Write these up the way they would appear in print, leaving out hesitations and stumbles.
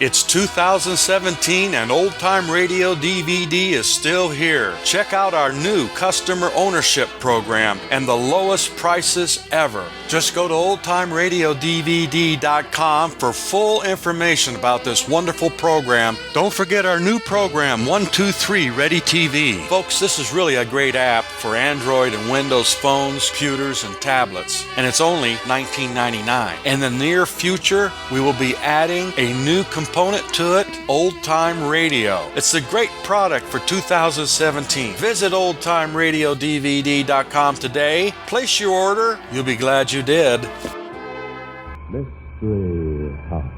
It's 2017 and Old Time Radio DVD is still here. Check out our new customer ownership program and the lowest prices ever. Just go to oldtimeradiodvd.com for full information about this wonderful program. Don't forget our new program, 123 Ready TV. Folks, this is really a great app for Android and Windows phones, computers, and tablets. And it's only $19.99. In the near future, we will be adding a new component to it, Old Time Radio. It's a great product for 2017. Visit oldtimeradiodvd.com today. Place your order. You'll be glad you did. Mystery House.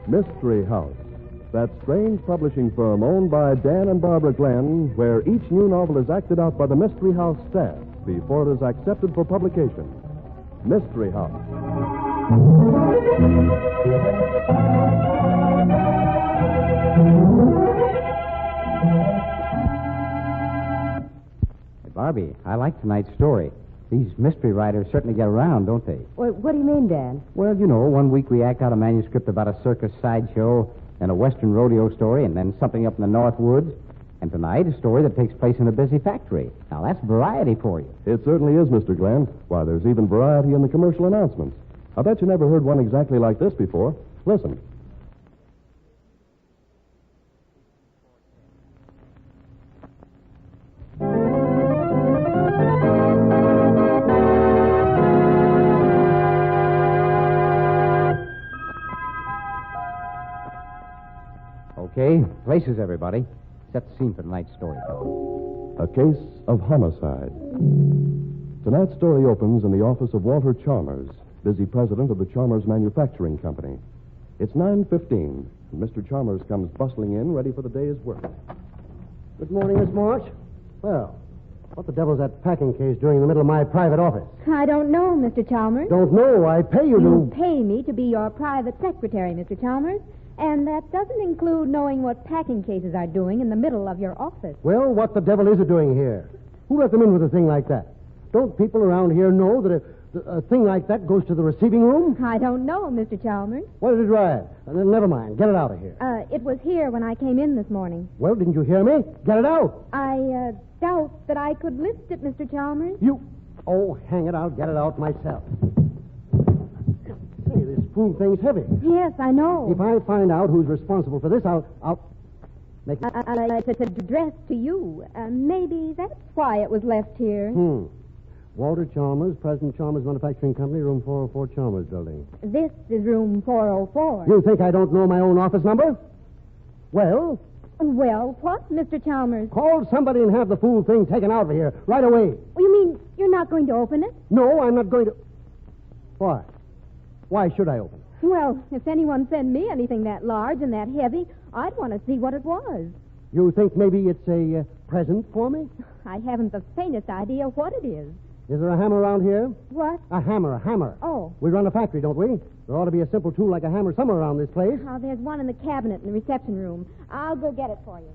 Mystery House, that strange publishing firm owned by Dan and Barbara Glenn, where each new novel is acted out by the Mystery House staff before it is accepted for publication. Mystery House. Hey, Barbie, I like tonight's story. These mystery writers certainly get around, don't they? Well, what do you mean, Dan? Well, you know, one week we act out a manuscript about a circus sideshow, then a western rodeo story, and then something up in the North Woods. And tonight, a story that takes place in a busy factory. Now, that's variety for you. It certainly is, Mr. Glenn. Why, there's even variety in the commercial announcements. I bet you never heard one exactly like this before. Listen. Okay, places, everybody. Set the scene for tonight's story, fellow. A case of homicide. Tonight's story opens in the office of Walter Chalmers, busy president of the Chalmers Manufacturing Company. It's 9:15, and Mr. Chalmers comes bustling in, ready for the day's work. Good morning, Miss March. Well, what the devil's that packing case doing in the middle of my private office? I don't know, Mr. Chalmers. Don't know. I pay you You to... pay me to be your private secretary, Mr. Chalmers. And that doesn't include knowing what packing cases are doing in the middle of your office. Well, what the devil is it doing here? Who let them in with a thing like that? Don't people around here know that a thing like that goes to the receiving room? I don't know, Mr. Chalmers. What did it ride? Never mind. Get it out of here. It was here when I came in this morning. Well, didn't you hear me? Get it out. I doubt that I could lift it, Mr. Chalmers. You... Oh, hang it. I'll get it out myself. Say, this fool thing's heavy. Yes, I know. If I find out who's responsible for this, I'll make it... It's addressed to you. Maybe that's why it was left here. Walter Chalmers, President Chalmers Manufacturing Company, room 404 Chalmers Building. This is room 404. You think I don't know my own office number? Well? Well, what, Mr. Chalmers? Call somebody and have the fool thing taken out of here right away. You mean you're not going to open it? No, I'm not going to... Why? Why should I open it? Well, if anyone sent me anything that large and that heavy, I'd want to see what it was. You think maybe it's a present for me? I haven't the faintest idea what it is. Is there a hammer around here? What? A hammer. Oh. We run a factory, don't we? There ought to be a simple tool like a hammer somewhere around this place. Oh, there's one in the cabinet in the reception room. I'll go get it for you.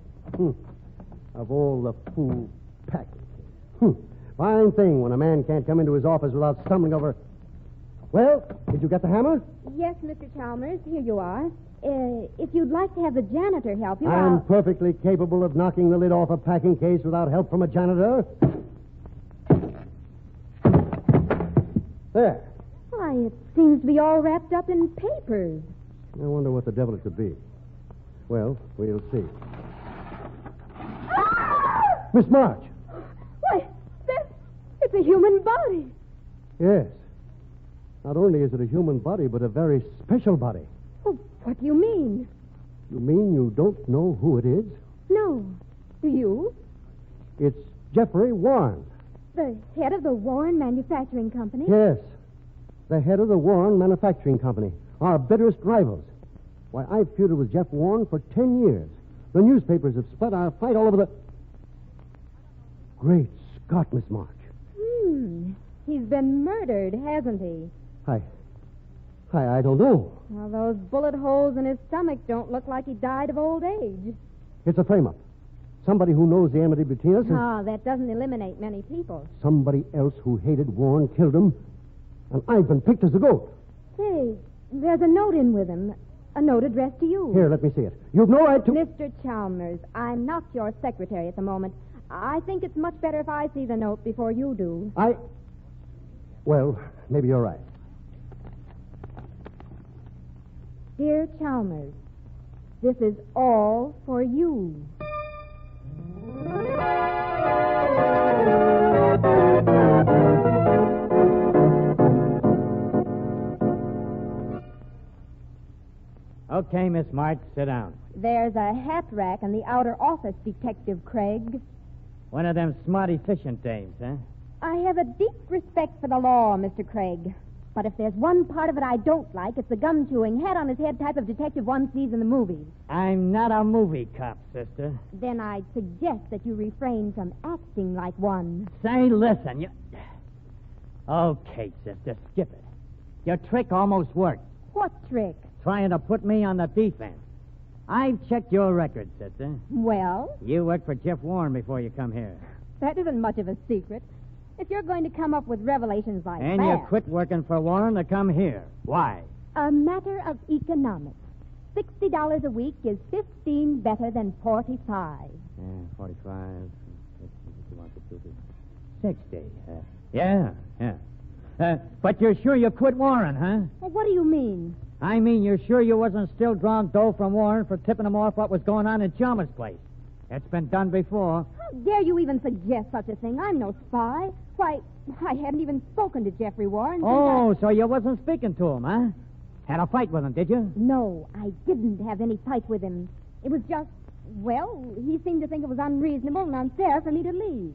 Of all the fool package. Fine thing when a man can't come into his office without stumbling over... Well, did you get the hammer? Yes, Mr. Chalmers. Here you are. If you'd like to have the janitor help you, I'm perfectly capable of knocking the lid off a packing case without help from a janitor. There. Why, it seems to be all wrapped up in papers. I wonder what the devil it could be. Well, we'll see. Miss March. Why, it's a human body. Yes. Not only is it a human body, but a very special body. Oh, what do you mean? You mean you don't know who it is? No. Do you? It's Jeffrey Warren. The head of the Warren Manufacturing Company? Yes. The head of the Warren Manufacturing Company. Our bitterest rivals. Why, I've feuded with Jeff Warren for 10 years. The newspapers have spread our fight all over the... Great got, Miss March? He's been murdered, hasn't he? I don't know. Well, those bullet holes in his stomach don't look like he died of old age. It's a frame-up. Somebody who knows the enmity between us. That doesn't eliminate many people. Somebody else who hated Warren killed him. And I've been picked as the goat. Say, there's a note in with him. A note addressed to you. Here, let me see it. You've no right to... Mr. Chalmers, I'm not your secretary at the moment. I think it's much better if I see the note before you do. Well, maybe you're right. Dear Chalmers, this is all for you. Okay, Miss March, sit down. There's a hat rack in the outer office, Detective Craig. One of them smart, efficient dames, huh? I have a deep respect for the law, Mr. Craig. But if there's one part of it I don't like, it's the gum-chewing, hat-on-his-head type of detective one sees in the movies. I'm not a movie cop, sister. Then I'd suggest that you refrain from acting like one. Say, listen, you... Okay, sister, skip it. Your trick almost worked. What trick? Trying to put me on the defense. I've checked your record, sister. Well? You worked for Jeff Warren before you come here. That isn't much of a secret. If you're going to come up with revelations like And that... you quit working for Warren to come here. Why? A matter of economics. $60 a week is 15 better than 45. Yeah, 45, 60. Yeah. But you're sure you quit Warren, huh? Well, what do you mean? I mean, you're sure you wasn't still drawing dough from Warren for tipping him off what was going on in Chalmers' place? It's been done before. How dare you even suggest such a thing? I'm no spy. Why, I hadn't even spoken to Jeffrey Warren. So you wasn't speaking to him, huh? Had a fight with him, did you? No, I didn't have any fight with him. It was just, well, he seemed to think it was unreasonable and unfair for me to leave.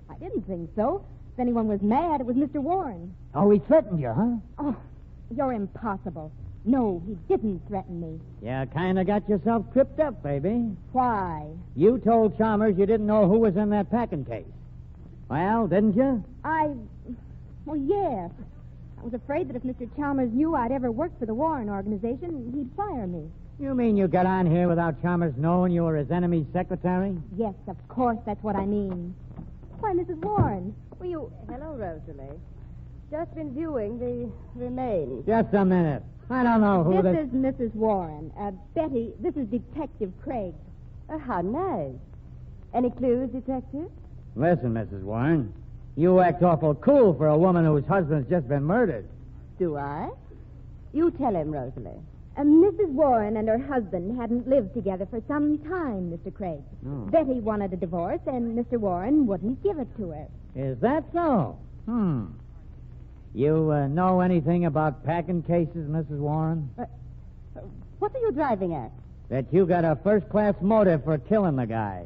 I didn't think so. If anyone was mad, it was Mr. Warren. Oh, he threatened you, huh? Oh, you're impossible. No, he didn't threaten me. You kind of got yourself tripped up, baby. Why? You told Chalmers you didn't know who was in that packing case. Well, didn't you? Well, yes. I was afraid that if Mr. Chalmers knew I'd ever worked for the Warren organization, he'd fire me. You mean you got on here without Chalmers knowing you were his enemy's secretary? Yes, of course, that's what I mean. Why, Mrs. Warren, were you... Hello, Rosalie. Just been viewing the remains. Just a minute. I don't know who This is Mrs. Warren. Betty, this is Detective Craig. How nice. Any clues, Detective? Listen, Mrs. Warren, you act awful cool for a woman whose husband's just been murdered. Do I? You tell him, Rosalie. Mrs. Warren and her husband hadn't lived together for some time, Mr. Craig. Oh. Betty wanted a divorce, and Mr. Warren wouldn't give it to her. Is that so? You know anything about packing cases, Mrs. Warren? What are you driving at? That you got a first-class motive for killing the guy.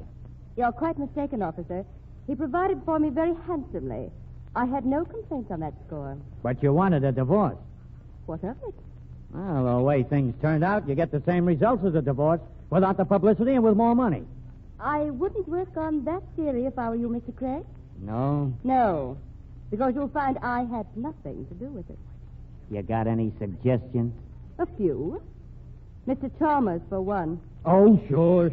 You're quite mistaken, officer. He provided for me very handsomely. I had no complaints on that score. But you wanted a divorce. What of it? Well, the way things turned out, you get the same results as a divorce without the publicity and with more money. I wouldn't work on that theory if I were you, Mr. Craig. No? No, because you'll find I had nothing to do with it. You got any suggestions? A few. Mr. Chalmers, for one. Oh, sure.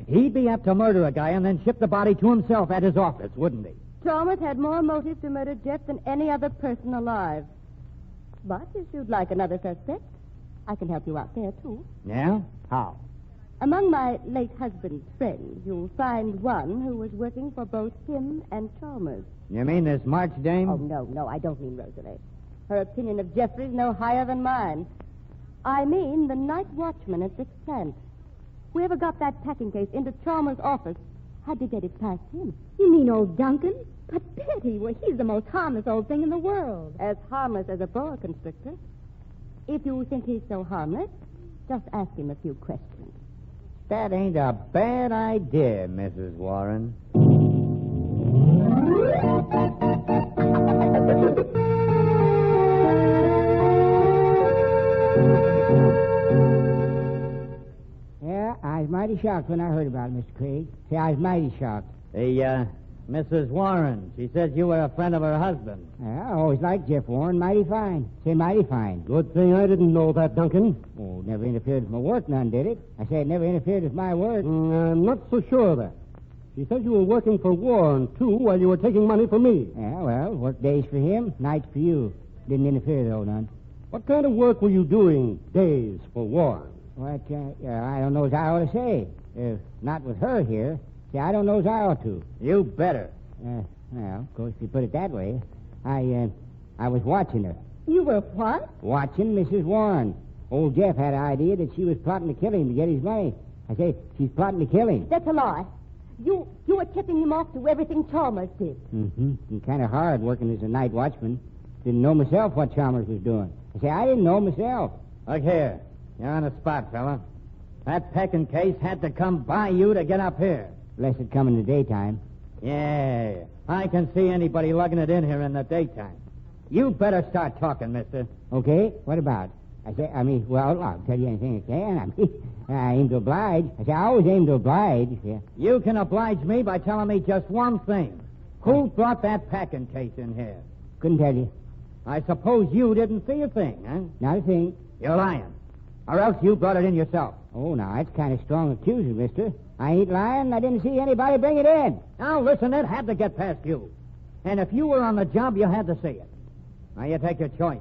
He'd be apt to murder a guy and then ship the body to himself at his office, wouldn't he? Chalmers had more motive to murder Jeff than any other person alive. But if you'd like another suspect, I can help you out there, too. Yeah? How? Among my late husband's friends, you'll find one who was working for both him and Chalmers. You mean this March dame? Oh, no, I don't mean Rosalie. Her opinion of Jeffrey's no higher than mine. I mean the night watchman at this plant. Whoever got that packing case into Chalmers' office had to get it past him. You mean old Duncan? But Betty, well, he's the most harmless old thing in the world. As harmless as a boa constrictor. If you think he's so harmless, just ask him a few questions. That ain't a bad idea, Mrs. Warren. Yeah, I was mighty shocked when I heard about it, Mr. Craig. See, I was mighty shocked. The Mrs. Warren. She says you were a friend of her husband. Yeah, I always liked Jeff Warren. Mighty fine. Say mighty fine. Good thing I didn't know that, Duncan. Oh, never interfered with my work, none, did it? I say it never interfered with my work. I'm not so sure of that. She says you were working for Warren, too, while you were taking money from me. Yeah, well, work days for him, nights for you. Didn't interfere, though, none. What kind of work were you doing days for Warren? What, I don't know as I ought to say. Not with her here. See, I don't know as I ought to. You better. Well, of course, if you put it that way, I was watching her. You were what? Watching Mrs. Warren. Old Jeff had an idea that she was plotting to kill him to get his money. I say, she's plotting to kill him. That's a lie. You were tipping him off to everything Chalmers did. Mm-hmm. Kind of hard working as a night watchman. Didn't know myself what Chalmers was doing. I say, I didn't know myself. Look here. You're on the spot, fella. That packing case had to come by you to get up here. Unless it come in the daytime. Yeah, I can see anybody lugging it in here in the daytime. You better start talking, mister. Okay, what about? Well, I'll tell you anything I can. I aim to oblige. I always aim to oblige. Yeah. You can oblige me by telling me just one thing. Who brought that packing case in here? Couldn't tell you. I suppose you didn't see a thing, huh? Not a thing. You're lying. Or else you brought it in yourself. Oh, now, that's kind of strong accusing, mister. I ain't lying. I didn't see anybody bring it in. Now, listen, it had to get past you. And if you were on the job, you had to see it. Now, you take your choice.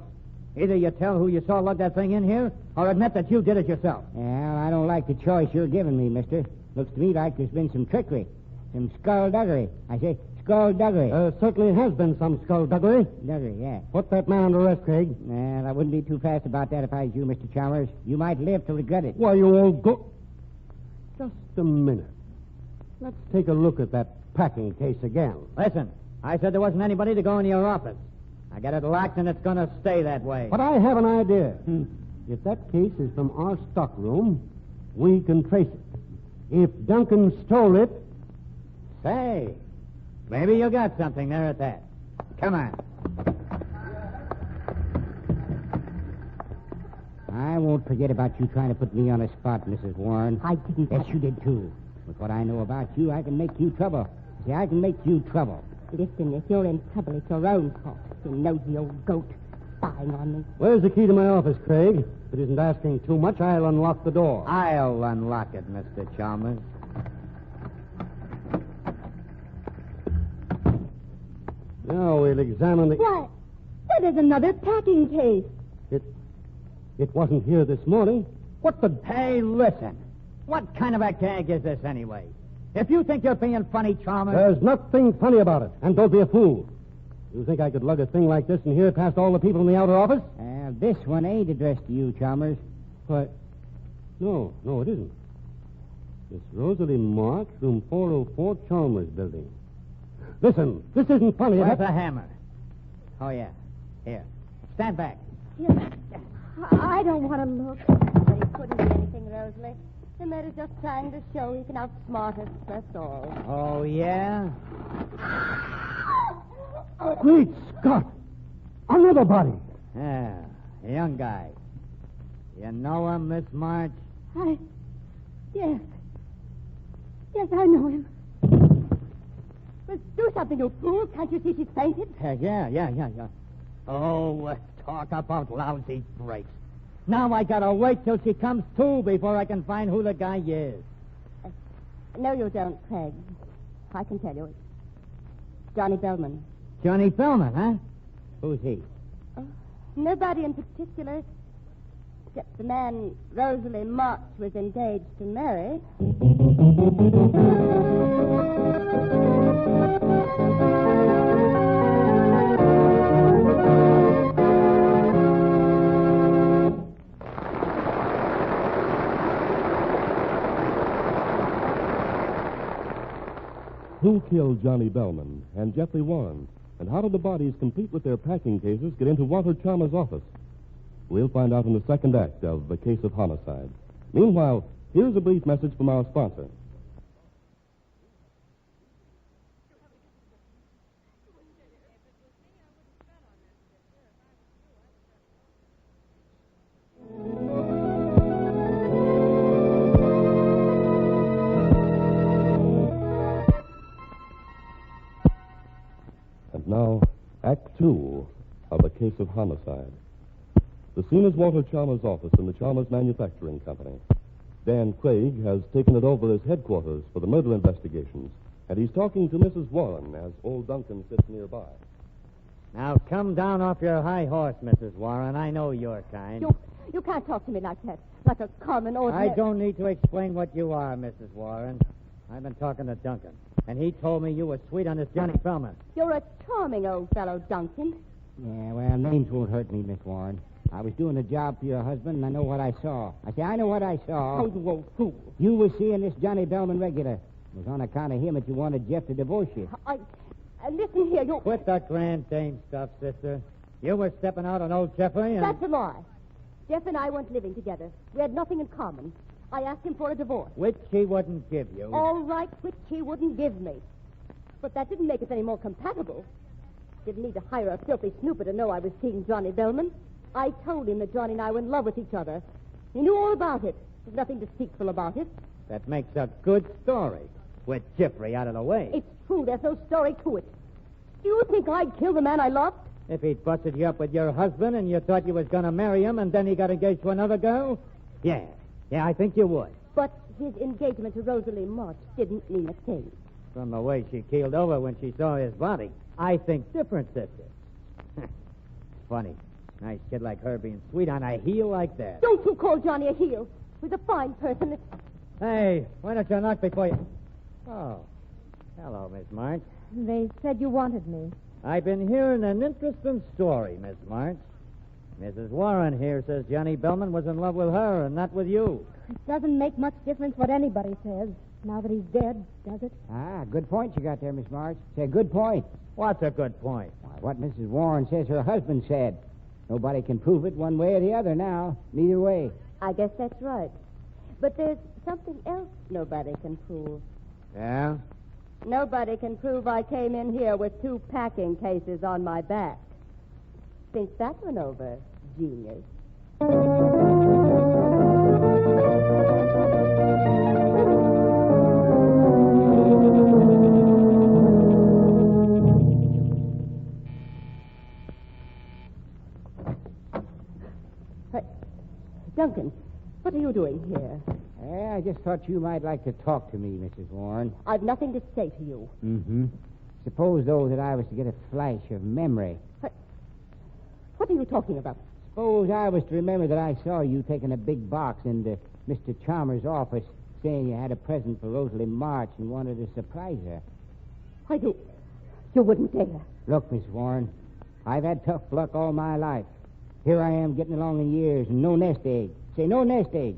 Either you tell who you saw lug that thing in here, or admit that you did it yourself. Well, I don't like the choice you're giving me, mister. Looks to me like there's been some trickery. Some skullduggery. I say, skullduggery. Certainly has been some skullduggery. Duggery, yeah. Put that man under arrest, Craig. Well, I wouldn't be too fast about that if I was you, Mr. Chalmers. You might live to regret it. Why, you old go... Just a minute. Let's take a look at that packing case again. Listen, I said there wasn't anybody to go in your office. I got it locked, and it's going to stay that way. But I have an idea. If that case is from our stockroom, we can trace it. If Duncan stole it... Say, maybe you got something there at that. Come on. I won't forget about you trying to put me on the spot, Mrs. Warren. I didn't. Yes, you did, too. With what I know about you, I can make you trouble. See, I can make you trouble. Listen, if you're in trouble, it's your own fault. You nosy old goat spying on me. Where's the key to my office, Craig? If it isn't asking too much, I'll unlock the door. I'll unlock it, Mr. Chalmers. Now we'll examine the... Why, that is another packing case. It wasn't here this morning. What the... Hey, listen. What kind of a gag is this anyway? If you think you're being funny, Chalmers... There's nothing funny about it. And don't be a fool. You think I could lug a thing like this and hear it past all the people in the outer office? This one ain't addressed to you, Chalmers. But... No, it isn't. It's Rosalie Marks, room 404, Chalmers Building. Listen, this isn't funny. Where's the hammer? Oh, yeah. Here. Stand back. Here. I don't want to look. But it couldn't be anything, Rosalie. The mayor's just trying to show he can outsmart us, that's all. Oh, yeah? Great Scott! Another body! Yeah, a young guy. You know him, Miss March? Yes. Yes, I know him. But do something, you fool. Can't you see she's fainted? Yeah. Oh, talk about lousy breaks. Now I gotta wait till she comes to before I can find who the guy is. No, you don't, Craig. I can tell you. It's Johnny Bellman. Johnny Bellman, huh? Who's he? Nobody in particular, except the man Rosalie March was engaged to marry. Who killed Johnny Bellman and Jeffrey Warren? And how did the bodies, complete with their packing cases, get into Walter Chalmers' office? We'll find out in the second act of The Case of Homicide. Meanwhile, here's a brief message from our sponsor. And now, Act Two of A Case of Homicide. The scene is Walter Chalmers' office in the Chalmers Manufacturing Company. Dan Craig has taken it over as headquarters for the murder investigations, and he's talking to Mrs. Warren as old Duncan sits nearby. Now, come down off your high horse, Mrs. Warren. I know your kind. You can't talk to me like that, like a common ordinary... I don't need to explain what you are, Mrs. Warren. I've been talking to Duncan, and he told me you were sweet on this Johnny Bellman. You're a charming old fellow, Duncan. Yeah, well, names won't hurt me, Miss Warren. I was doing a job for your husband, and I know what I saw. I know what I saw. Oh, you old fool. You were seeing this Johnny Bellman regular. It was on account of him that you wanted Jeff to divorce you. Listen here, you... Quit that grand dame stuff, sister. You were stepping out on old Jeffrey, and... That's a lie. Jeff and I weren't living together. We had nothing in common. I asked him for a divorce. Which he wouldn't give you. All right, which he wouldn't give me. But that didn't make us any more compatible. Didn't need to hire a filthy snooper to know I was seeing Johnny Bellman. I told him that Johnny and I were in love with each other. He knew all about it. There's nothing deceitful about it. That makes a good story, with Jeffrey out of the way. It's true. There's no story to it. Do you think I'd kill the man I loved? If he'd busted you up with your husband and you thought you was going to marry him and then he got engaged to another girl? Yeah, I think you would. But his engagement to Rosalie March didn't mean a thing. From the way she keeled over when she saw his body, I think different, sister. Funny. Nice kid like her being sweet on a heel like that. Don't you call Johnny a heel. He's a fine person. Hey, why don't you knock before you... Oh, hello, Miss March. They said you wanted me. I've been hearing an interesting story, Miss March. Mrs. Warren here says Johnny Bellman was in love with her and not with you. It doesn't make much difference what anybody says, now that he's dead, does it? Ah, good point you got there, Miss March. It's a good point. What's a good point? What Mrs. Warren says her husband said. Nobody can prove it one way or the other now. Neither way. I guess that's right. But there's something else nobody can prove. Yeah? Nobody can prove I came in here with 2 packing cases on my back. Think that one over, genius. Duncan, what are you doing here? I just thought you might like to talk to me, Mrs. Warren. I've nothing to say to you. Mm-hmm. Suppose, though, that I was to get a flash of memory. What are you talking about? Suppose I was to remember that I saw you taking a big box into Mr. Chalmers' office, saying you had a present for Rosalie March and wanted to surprise her. Why, you wouldn't dare. Look, Miss Warren, I've had tough luck all my life. Here I am getting along in years and no nest egg. Say, no nest egg.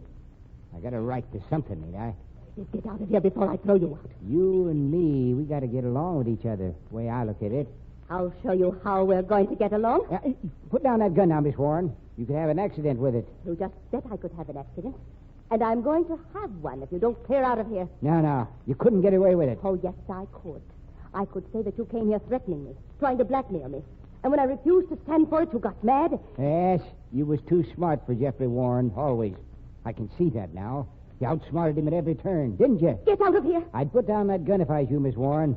I got a right to something, ain't I? You get out of here before I throw you out. You and me, we got to get along with each other, the way I look at it. I'll show you how we're going to get along. Put down that gun now, Miss Warren. You could have an accident with it. You just said I could have an accident. And I'm going to have one if you don't clear out of here. No. You couldn't get away with it. Oh, yes, I could. I could say that you came here threatening me, trying to blackmail me. And when I refused to stand for it, you got mad. Yes, you was too smart for Jeffrey Warren, always. I can see that now. You outsmarted him at every turn, didn't you? Get out of here. I'd put down that gun if I was you, Miss Warren.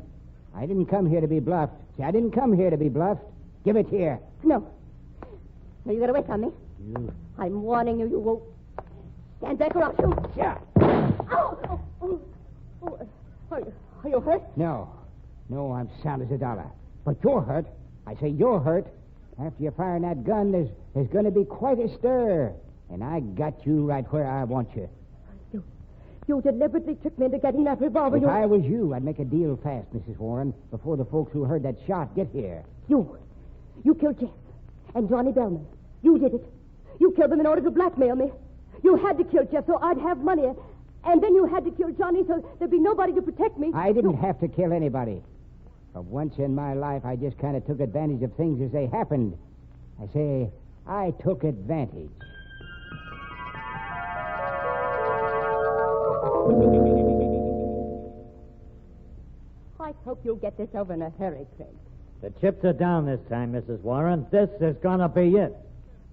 I didn't come here to be bluffed. See, I didn't come here to be bluffed. Give it here. No, you got away from me. You... I'm warning you, you won't. Stand back or I'll shoot. Yeah. Are you hurt? No, I'm sound as a dollar. But you're hurt. I say you're hurt. After you firing that gun, there's going to be quite a stir. And I got you right where I want you. You deliberately tricked me into getting that revolver. If I was you, I'd make a deal fast, Mrs. Warren, before the folks who heard that shot get here. You killed Jeff and Johnny Bellman. You did it. You killed them in order to blackmail me. You had to kill Jeff so I'd have money. And then you had to kill Johnny so there'd be nobody to protect me. I didn't have to kill anybody. But once in my life, I just kind of took advantage of things as they happened. I say, I took advantage. I hope you'll get this over in a hurry, Craig. The chips are down this time, Mrs. Warren. This is going to be it.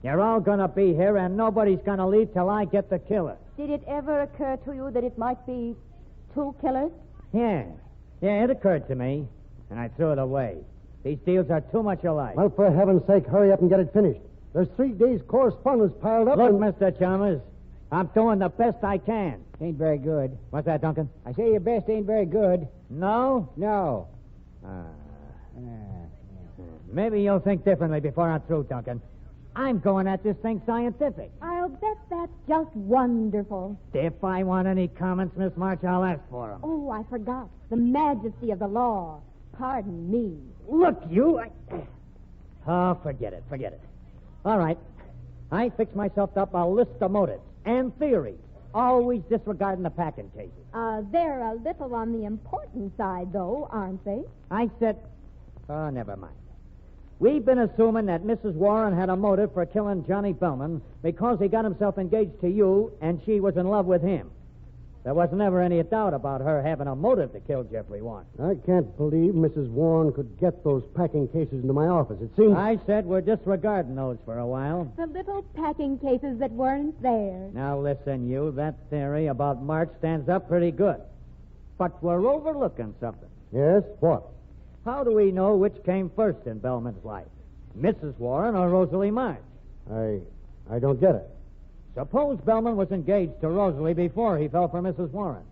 You're all going to be here, and nobody's going to leave till I get the killer. Did it ever occur to you that it might be 2 killers? Yeah, it occurred to me, and I threw it away. These deals are too much alike. Well, for heaven's sake, hurry up and get it finished. There's 3 days' correspondence piled up. Look, and... Mr. Chalmers, I'm doing the best I can. Ain't very good. What's that, Duncan? I say your best ain't very good. No? No. Maybe you'll think differently before I'm through, Duncan. I'm going at this thing scientific. I'll bet that's just wonderful. If I want any comments, Miss March, I'll ask for them. Oh, I forgot. The majesty of the law. Pardon me. Look, you. Oh, forget it. All right. I fixed myself up a list of motives and theories, always disregarding the packing cases. They're a little on the important side, though, aren't they? I said, oh, never mind. We've been assuming that Mrs. Warren had a motive for killing Johnny Bellman because he got himself engaged to you and she was in love with him. There was never any doubt about her having a motive to kill Jeffrey Warren. I can't believe Mrs. Warren could get those packing cases into my office. It seems... I said we're disregarding those for a while. The little packing cases that weren't there. Now listen, you, that theory about March stands up pretty good. But we're overlooking something. Yes? What? How do we know which came first in Bellman's life? Mrs. Warren or Rosalie March? I don't get it. Suppose Bellman was engaged to Rosalie before he fell for Mrs. Warren.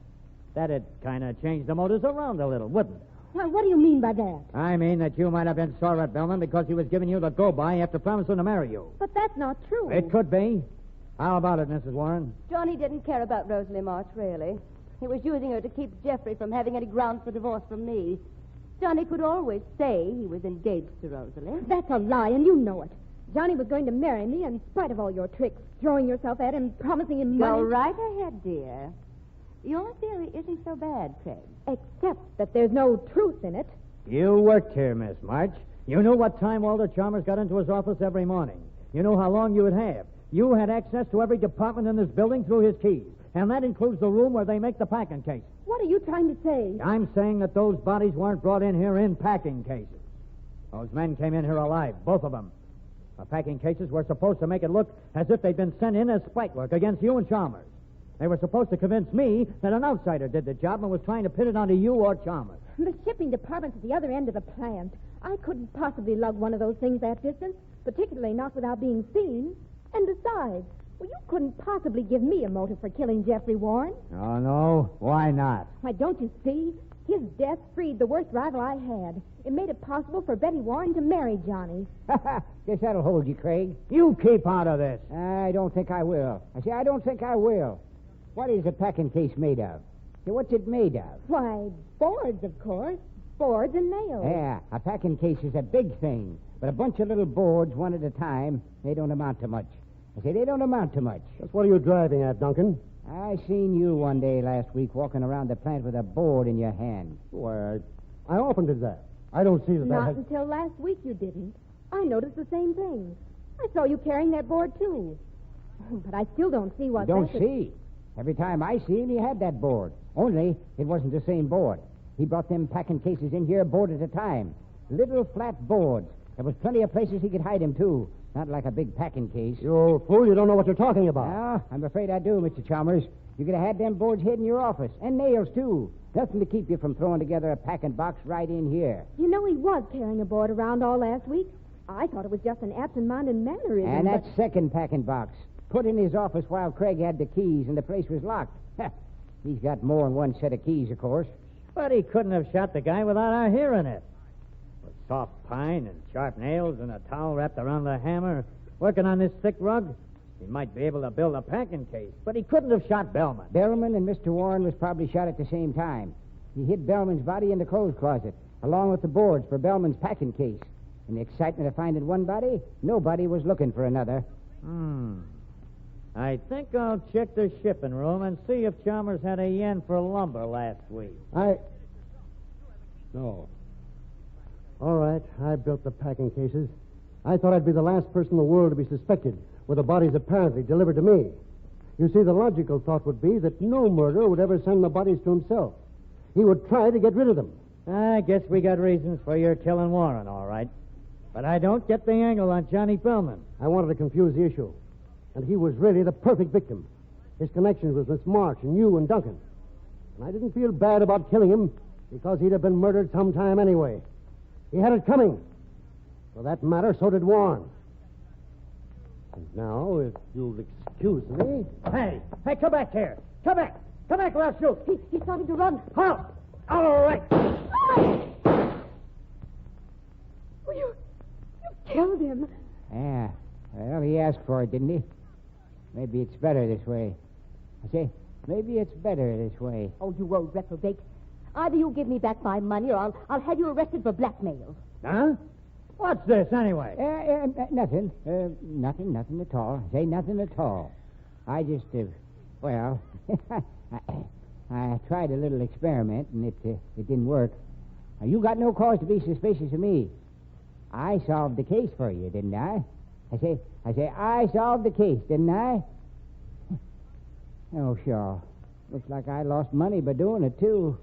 That'd kind of change the motives around a little, wouldn't it? Why, what do you mean by that? I mean that you might have been sore at Bellman because he was giving you the go-by after promising to marry you. But that's not true. It could be. How about it, Mrs. Warren? Johnny didn't care about Rosalie March, really. He was using her to keep Jeffrey from having any grounds for divorce from me. Johnny could always say he was engaged to Rosalie. That's a lie, and you know it. Johnny was going to marry me in spite of all your tricks, throwing yourself at him, promising him money. Go right ahead, dear. Your theory isn't so bad, Craig. Except that there's no truth in it. You worked here, Miss March. You knew what time Walter Chalmers got into his office every morning. You knew how long you would have. You had access to every department in this building through his keys. And that includes the room where they make the packing cases. What are you trying to say? I'm saying that those bodies weren't brought in here in packing cases. Those men came in here alive, both of them. The packing cases were supposed to make it look as if they'd been sent in as spite work against you and Chalmers. They were supposed to convince me that an outsider did the job and was trying to pin it onto you or Chalmers. The shipping department's at the other end of the plant. I couldn't possibly lug one of those things that distance, particularly not without being seen. And besides, well, you couldn't possibly give me a motive for killing Jeffrey Warren. Oh, no? Why not? Why, don't you see? His death freed the worst rival I had. It made it possible for Betty Warren to marry Johnny. Guess that'll hold you, Craig. You keep out of this. I don't think I will. I don't think I will. What is a packing case made of? Say, what's it made of? Why, boards, of course. Boards and nails. Yeah, a packing case is a big thing. But a bunch of little boards, one at a time, they don't amount to much. I say they don't amount to much. Just what are you driving at, Duncan? I seen you one day last week walking around the plant with a board in your hand. Why, I often did that. I don't see that Not has... until last week you didn't. I noticed the same thing. I saw you carrying that board, too. But I still don't see what You don't that see. Every time I see him, he had that board. Only it wasn't the same board. He brought them packing cases in here a board at a time. Little flat boards. There was plenty of places he could hide them, too. Not like a big packing case. You old fool, you don't know what you're talking about. Well, I'm afraid I do, Mr. Chalmers. You could have had them boards hid in your office. And nails, too. Nothing to keep you from throwing together a packing box right in here. You know, he was carrying a board around all last week. I thought it was just an absent-minded mannerism. And but... that second packing box, put in his office while Craig had the keys and the place was locked. He's got more than one set of keys, of course. But he couldn't have shot the guy without our hearing it. With soft pine and sharp nails and a towel wrapped around the hammer, working on this thick rug, he might be able to build a packing case. But he couldn't have shot Bellman. Bellman and Mr. Warren was probably shot at the same time. He hid Bellman's body in the clothes closet, along with the boards for Bellman's packing case. In the excitement of finding one body, nobody was looking for another. I think I'll check the shipping room and see if Chalmers had a yen for lumber last week. No. All right, I built the packing cases. I thought I'd be the last person in the world to be suspected, with the bodies apparently delivered to me. You see, the logical thought would be that no murderer would ever send the bodies to himself. He would try to get rid of them. I guess we got reasons for your killing Warren, all right. But I don't get the angle on Johnny Bellman. I wanted to confuse the issue. And he was really the perfect victim. His connections with Miss March and you and Duncan. And I didn't feel bad about killing him because he'd have been murdered sometime anyway. He had it coming. For that matter, so did Warren. And now, if you'll excuse me... Hey, come back here. Come back, or I'll shoot. He's starting to run. Halt! All right. Oh, you killed him. Yeah. Well, he asked for it, didn't he? Maybe it's better this way. I say, maybe it's better this way. Oh, you old reprobate. Either you give me back my money or I'll have you arrested for blackmail. Huh? What's this, anyway? Nothing. Nothing at all. Say nothing at all. I just, well, I tried a little experiment, and it didn't work. Now, you got no cause to be suspicious of me. I solved the case for you, didn't I? I say, I solved the case, didn't I? Oh, sure. Looks like I lost money by doing it, too.